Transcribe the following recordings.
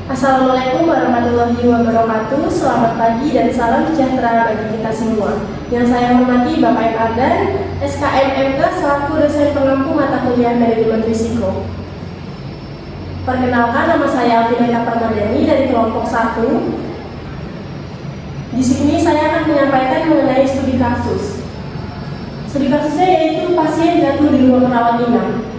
Assalamualaikum warahmatullahi wabarakatuh. Selamat pagi dan salam sejahtera bagi kita semua. Yang saya hormati Bapak M. Ardan, SKMMK selaku dosen pengampu mata kuliah manajemen risiko. Perkenalkan, nama saya Alvineta Permadani dari kelompok 1. Di sini saya akan menyampaikan mengenai studi kasus. Studi kasusnya yaitu pasien jatuh di ruang rawat inap.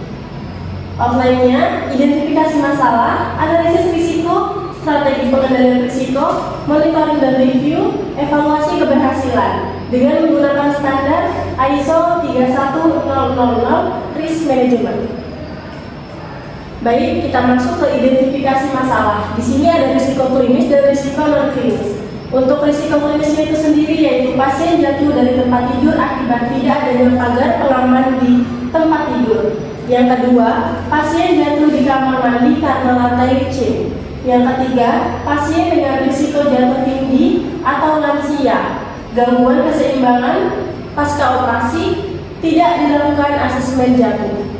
Outline-nya, identifikasi masalah, analisis risiko, strategi pengendalian risiko, monitoring dan review, evaluasi keberhasilan dengan menggunakan standar ISO 31000 risk management. Baik, kita masuk ke identifikasi masalah. Di sini ada risiko klinis dan risiko non klinis. Untuk risiko klinisnya itu sendiri yaitu pasien jatuh dari tempat tidur akibat tidak adanya pagar pengaman di tempat tidur. Yang kedua, pasien jatuh di kamar mandi karena lantai licin. Yang ketiga, pasien dengan risiko jatuh tinggi atau lansia, gangguan keseimbangan pasca operasi, tidak dilakukan asesmen jatuh.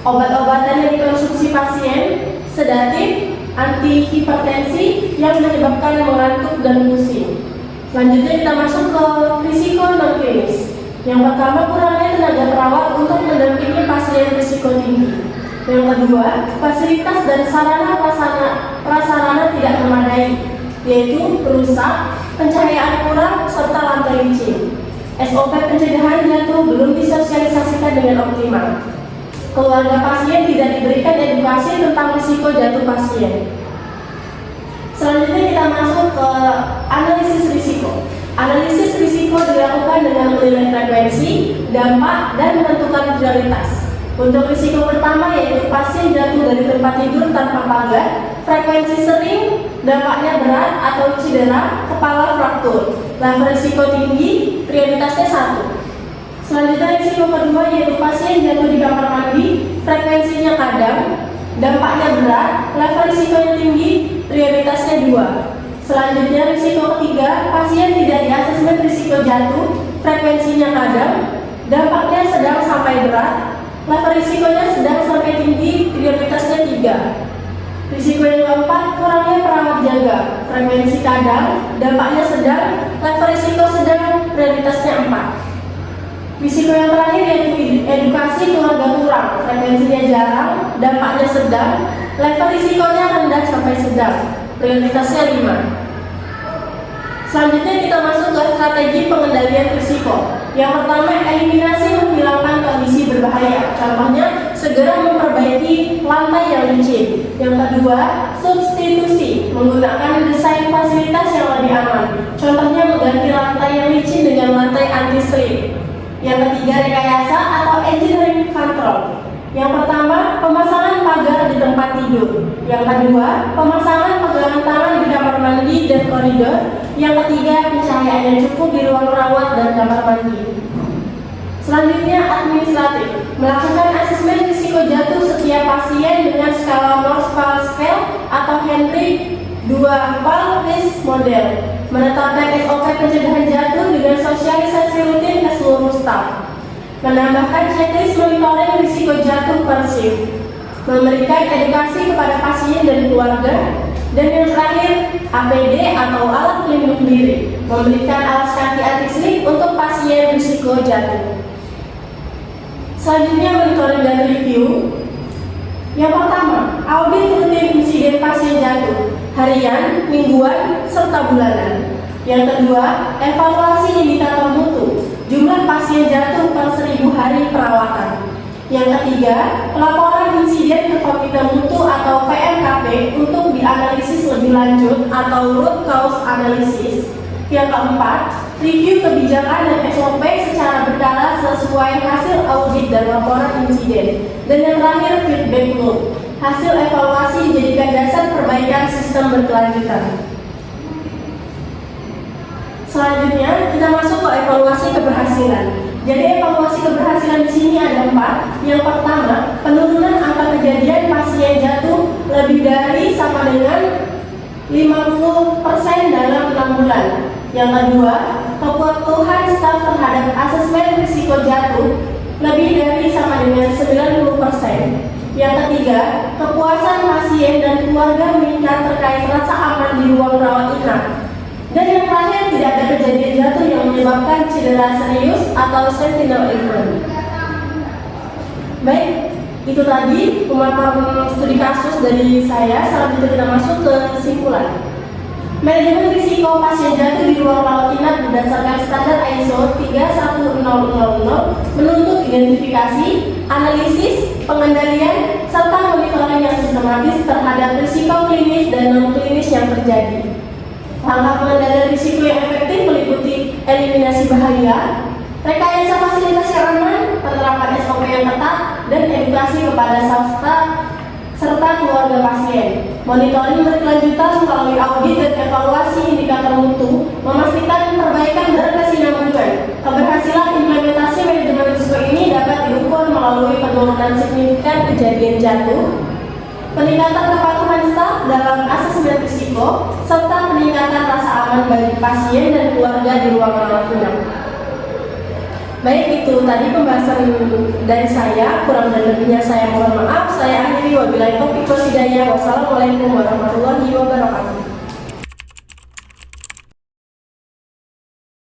Obat-obatan yang dikonsumsi pasien, sedatif, antihipertensi yang menyebabkan mengantuk dan pusing. Selanjutnya kita masuk ke risiko non klinis. Yang pertama, kurangnya tenaga perawat untuk mendampingi pasien risiko tinggi. Yang kedua, fasilitas dan sarana prasarana tidak memadai, yaitu rusak, pencahayaan kurang, serta lantai licin. SOP pencegahan jatuh belum disosialisasikan dengan optimal. Keluarga pasien tidak diberikan edukasi tentang risiko jatuh pasien. Selanjutnya kita masuk ke analisis risiko. Analisis risiko dilakukan dengan menilai frekuensi, dampak, dan menentukan prioritas. Untuk risiko pertama yaitu pasien jatuh dari tempat tidur tanpa pagar, frekuensi sering, dampaknya berat atau cedera, kepala fraktur. Level risiko tinggi, prioritasnya 1. Selanjutnya risiko kedua yaitu pasien jatuh di kamar mandi, frekuensinya kadang, dampaknya berat, level risikonya tinggi, prioritasnya 2. Selanjutnya risiko ketiga, pasien tidak diasesmen risiko jatuh, frekuensinya kadang, dampaknya sedang sampai berat, level risikonya sedang sampai tinggi, prioritasnya 3. Risiko yang keempat, kurangnya perawat jaga, frekuensi kadang, dampaknya sedang, level risiko sedang, prioritasnya 4. Risiko yang terakhir yaitu edukasi keluarga kurang, frekuensinya jarang, dampaknya sedang, level risikonya rendah sampai sedang, prioritasnya 5. Selanjutnya kita masuk ke strategi pengendalian risiko. Yang pertama, eliminasi menghilangkan kondisi berbahaya. Contohnya, segera memperbaiki lantai yang licin. Yang kedua, substitusi, menggunakan desain fasilitas yang lebih aman. Contohnya, mengganti lantai yang licin dengan lantai anti-slip. Yang ketiga, rekayasa atau engineering control. Yang pertama, pemasangan pagar di tempat tidur. Yang kedua, pemasangan pegangan tangan di kamar mandi dan koridor. Yang ketiga, pencahayaan yang cukup di ruang rawat dan kamar mandi. Selanjutnya, administratif. Melakukan asesmen risiko jatuh setiap pasien dengan skala North-Wales Scale atau Hendrik 2 risk model. Menetapkan SOP pencegahan jatuh dengan sosialisasi rutin ke seluruh staf. Menambahkan checklist monitoring risiko jatuh per shift, memberikan edukasi kepada pasien dan keluarga, dan yang terakhir APD atau alat pelindung diri, memberikan alas kaki anti-slip untuk pasien risiko jatuh. Selanjutnya monitoring dan review. Yang pertama, audit rutin insiden pasien jatuh, harian, mingguan, serta bulanan. Yang kedua, evaluasi indikator mutu, jumlah pasien jatuh per 1000 hari perawatan. Yang ketiga, pelaporan insiden ke Komite Mutu atau PMKP untuk dianalisis lebih lanjut atau root cause analysis. Yang keempat, review kebijakan dan SOP secara berkala sesuai hasil audit dan laporan insiden. Dan yang terakhir, feedback loop, hasil evaluasi dijadikan dasar perbaikan sistem berkelanjutan. Selanjutnya kita masuk ke evaluasi keberhasilan. Jadi evaluasi keberhasilan di sini ada 4. Yang pertama, penurunan angka kejadian pasien jatuh lebih dari sama dengan 50% dalam 6 bulan. Yang kedua, kepatuhan staf terhadap asesmen risiko jatuh lebih dari sama dengan 90%. Yang ketiga, kepuasan pasien dan keluarga meningkat terkait rasa aman di ruang rawat inap. Dan yang terakhir, tidak ada kejadian jatuh yang menyebabkan cedera serius atau sentinel event. Baik, itu tadi pemaparan studi kasus dari saya. Selanjutnya kita masuk ke kesimpulan. Manajemen risiko pasien jatuh di ruang rawat inap berdasarkan standar ISO 31000 menuntut identifikasi, analisis, pengendalian, serta monitoring yang sistematis terhadap risiko klinis dan non-klinis yang terjadi. Langkah pengendalian risiko yang efektif meliputi eliminasi bahaya, rekayasa fasilitas yang aman, penerapan SOP yang ketat, dan edukasi kepada serta keluarga pasien. Monitoring berkelanjutan melalui audit dan evaluasi indikator mutu, memastikan perbaikan berkesinambungan. Keberhasilan implementasi manajemen risiko ini dapat diukur melalui penurunan signifikan kejadian jatuh, peningkatan kepatuhan staf dalam asesmen risiko, serta peningkatan rasa aman bagi pasien dan keluarga di ruang rawat inap. Baik, itu tadi pembahasan dari saya. Kurang dan lebihnya saya mohon maaf. Saya akhiri, wabillahi taufiq wal hidayah. Wassalamualaikum warahmatullahi wabarakatuh.